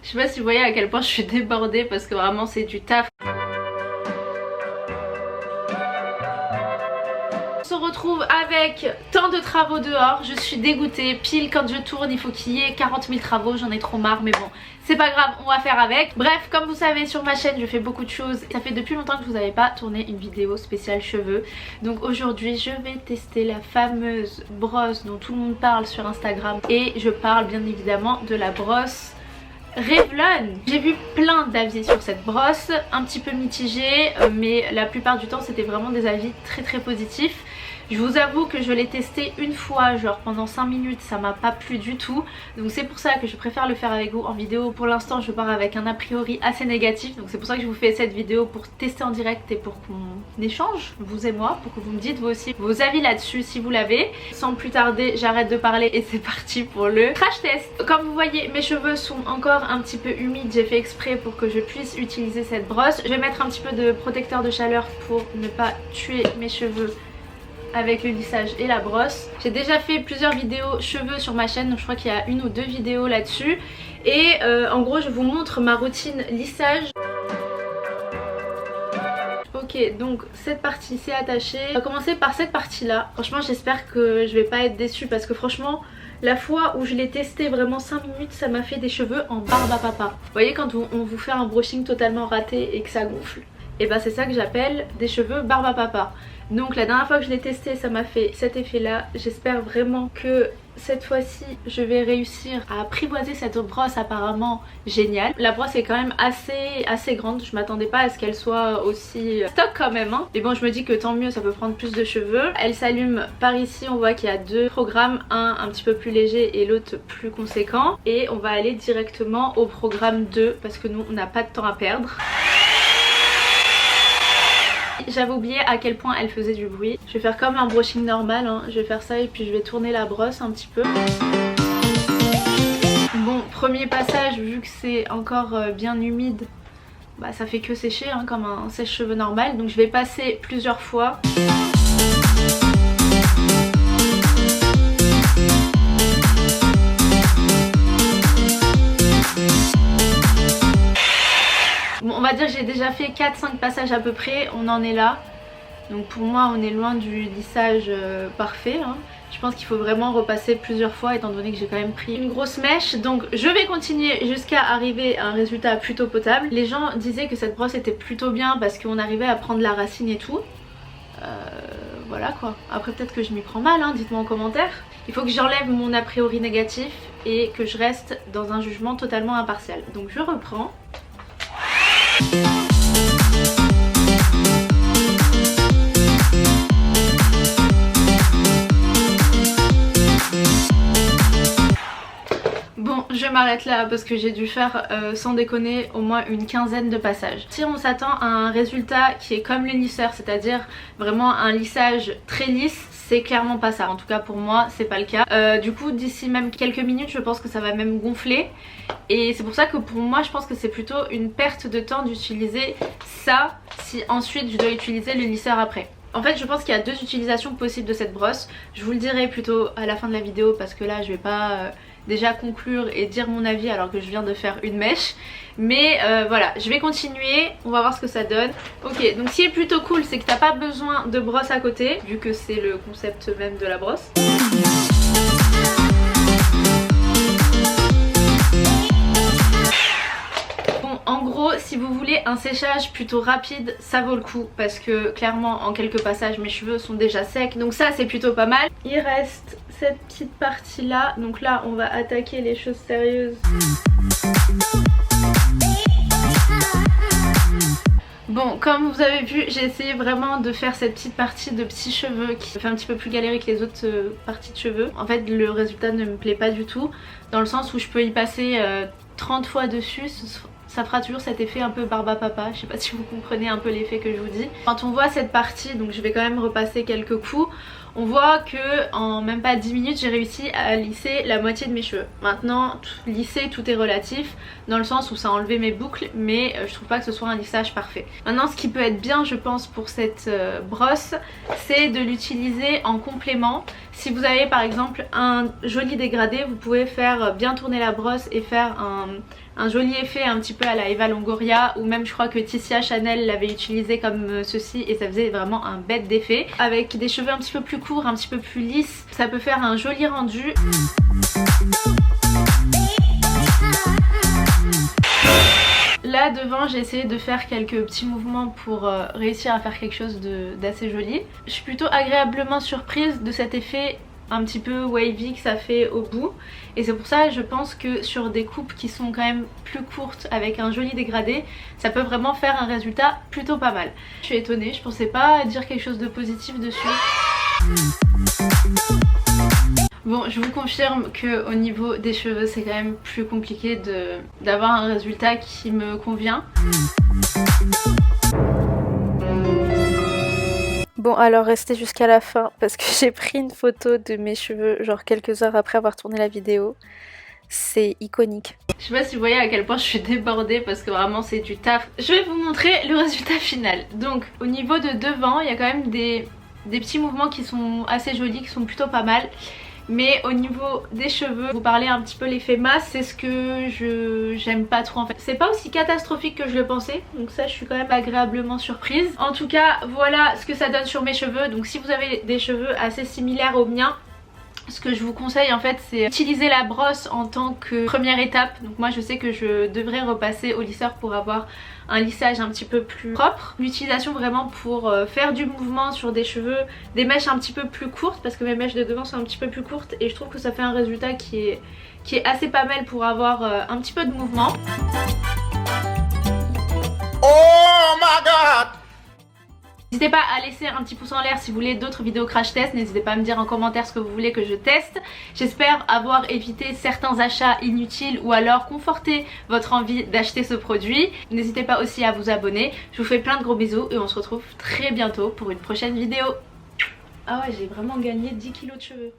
Je sais pas si vous voyez à quel point je suis débordée parce que vraiment c'est du taf. On se retrouve avec tant de travaux dehors, je suis dégoûtée, pile quand je tourne il faut qu'il y ait 40 000 travaux, j'en ai trop marre mais bon c'est pas grave, on va faire avec. Bref, comme vous savez sur ma chaîne je fais beaucoup de choses, ça fait depuis longtemps que je vous avais pas tourné une vidéo spéciale cheveux. Donc aujourd'hui je vais tester la fameuse brosse dont tout le monde parle sur Instagram et je parle bien évidemment de la brosse Revlon. J'ai vu plein d'avis sur cette brosse, un petit peu mitigés, mais la plupart du temps c'était vraiment des avis très positifs. Je vous avoue que je l'ai testé une fois, genre pendant 5 minutes, ça m'a pas plu du tout. Donc c'est pour ça que je préfère le faire avec vous en vidéo. Pour l'instant je pars avec un a priori assez négatif. Donc c'est pour ça que je vous fais cette vidéo pour tester en direct et pour qu'on échange, vous et moi, pour que vous me dites vous aussi vos avis là-dessus si vous l'avez. Sans plus tarder, j'arrête de parler et c'est parti pour le crash test. Comme vous voyez, mes cheveux sont encore un petit peu humides. J'ai fait exprès pour que je puisse utiliser cette brosse. Je vais mettre un petit peu de protecteur de chaleur pour ne pas tuer mes cheveux avec le lissage et la brosse. J'ai déjà fait plusieurs vidéos cheveux sur ma chaîne, donc je crois qu'il y a 1 ou 2 vidéos là-dessus. Et en gros je vous montre ma routine lissage. Ok, donc cette partie c'est attaché. On va commencer par cette partie là. Franchement j'espère que je vais pas être déçue parce que franchement la fois où je l'ai testé vraiment 5 minutes ça m'a fait des cheveux en barbe à papa. Vous voyez quand on vous fait un brushing totalement raté et que ça gonfle, et bah c'est ça que j'appelle des cheveux barbe à papa. Donc la dernière fois que je l'ai testé ça m'a fait cet effet là. J'espère vraiment que cette fois-ci je vais réussir à apprivoiser cette brosse apparemment géniale. La brosse est quand même assez grande, je m'attendais pas à ce qu'elle soit aussi stock quand même hein. Mais bon je me dis que tant mieux, ça peut prendre plus de cheveux. Elle s'allume par ici, on voit qu'il y a 2 programmes, un petit peu plus léger et l'autre plus conséquent. Et on va aller directement au programme 2 parce que nous on n'a pas de temps à perdre. J'avais oublié à quel point elle faisait du bruit. Je vais faire comme un brushing normal hein. Je vais faire ça et puis je vais tourner la brosse un petit peu. Bon, premier passage, vu que c'est encore bien humide, bah ça fait que sécher hein, comme un sèche-cheveux normal. Donc je vais passer plusieurs fois. Bon, on va dire que j'ai déjà fait 4-5 passages à peu près, on en est là. Donc pour moi on est loin du lissage parfait hein. Je pense qu'il faut vraiment repasser plusieurs fois étant donné que j'ai quand même pris une grosse mèche. Donc je vais continuer jusqu'à arriver à un résultat plutôt potable. Les gens disaient que cette brosse était plutôt bien parce qu'on arrivait à prendre la racine et tout. Voilà quoi. Après peut-être que je m'y prends mal hein, dites-moi en commentaire. Il faut que j'enlève mon a priori négatif et que je reste dans un jugement totalement impartial. Donc je reprends. Bon, je m'arrête là parce que j'ai dû faire sans déconner au moins une quinzaine de passages. Si on s'attend à un résultat qui est comme le lisseur, c'est-à-dire vraiment un lissage très lisse, c'est clairement pas ça. En tout cas pour moi c'est pas le cas. Du coup d'ici même quelques minutes je pense que ça va même gonfler. Et c'est pour ça que pour moi je pense que c'est plutôt une perte de temps d'utiliser ça si ensuite je dois utiliser le lisseur après. En fait je pense qu'il y a 2 utilisations possibles de cette brosse. Je vous le dirai plutôt à la fin de la vidéo parce que là je vais pas déjà conclure et dire mon avis alors que je viens de faire une mèche. Mais voilà, je vais continuer, on va voir ce que ça donne. Ok, donc ce qui est plutôt cool c'est que t'as pas besoin de brosse à côté vu que c'est le concept même de la brosse. En gros, si vous voulez un séchage plutôt rapide, ça vaut le coup parce que clairement en quelques passages mes cheveux sont déjà secs. Donc ça c'est plutôt pas mal. Il reste cette petite partie là. Donc là on va attaquer les choses sérieuses. Bon, comme vous avez vu, j'ai essayé vraiment de faire cette petite partie de petits cheveux qui fait un petit peu plus galérer que les autres parties de cheveux. En fait le résultat ne me plaît pas du tout dans le sens où je peux y passer 30 fois dessus. ça fera toujours cet effet un peu barbe à papa. Je sais pas si vous comprenez un peu l'effet que je vous dis. Quand on voit cette partie, donc je vais quand même repasser quelques coups, on voit que en même pas 10 minutes j'ai réussi à lisser la moitié de mes cheveux. Maintenant lisser tout est relatif dans le sens où ça a enlevé mes boucles, mais je trouve pas que ce soit un lissage parfait. Maintenant ce qui peut être bien je pense pour cette brosse, c'est de l'utiliser en complément. Si vous avez par exemple un joli dégradé, vous pouvez faire bien tourner la brosse et faire un joli effet un petit peu à la Eva Longoria, ou même je crois que Ticia Chanel l'avait utilisé comme ceci et ça faisait vraiment un bête d'effet. Avec des cheveux un petit peu plus courts, un petit peu plus lisses, ça peut faire un joli rendu. Là devant j'ai essayé de faire quelques petits mouvements pour réussir à faire quelque chose d'assez joli. Je suis plutôt agréablement surprise de cet effet un petit peu wavy que ça fait au bout, et c'est pour ça je pense que sur des coupes qui sont quand même plus courtes avec un joli dégradé, ça peut vraiment faire un résultat plutôt pas mal. Je suis étonnée, je pensais pas dire quelque chose de positif dessus. Bon, je vous confirme que au niveau des cheveux c'est quand même plus compliqué d'avoir un résultat qui me convient. Bon alors restez jusqu'à la fin parce que j'ai pris une photo de mes cheveux genre quelques heures après avoir tourné la vidéo. C'est iconique. Je sais pas si vous voyez à quel point je suis débordée parce que vraiment c'est du taf. Je vais vous montrer le résultat final. Donc au niveau de devant il y a quand même des petits mouvements qui sont assez jolis, qui sont plutôt pas mal. Mais au niveau des cheveux, vous parlez un petit peu l'effet masse, c'est ce que j'aime pas trop en fait. C'est pas aussi catastrophique que je le pensais, donc ça je suis quand même agréablement surprise. En tout cas voilà ce que ça donne sur mes cheveux. Donc si vous avez des cheveux assez similaires aux miens, ce que je vous conseille en fait c'est utiliser la brosse en tant que première étape. Donc moi je sais que je devrais repasser au lisseur pour avoir un lissage un petit peu plus propre. L'utilisation vraiment pour faire du mouvement sur des cheveux, des mèches un petit peu plus courtes, parce que mes mèches de devant sont un petit peu plus courtes et je trouve que ça fait un résultat qui est assez pas mal pour avoir un petit peu de mouvement. Oh my god! N'hésitez pas à laisser un petit pouce en l'air si vous voulez d'autres vidéos crash test. N'hésitez pas à me dire en commentaire ce que vous voulez que je teste. J'espère avoir évité certains achats inutiles ou alors conforter votre envie d'acheter ce produit. N'hésitez pas aussi à vous abonner. Je vous fais plein de gros bisous et on se retrouve très bientôt pour une prochaine vidéo. Ah ouais, j'ai vraiment gagné 10 kilos de cheveux.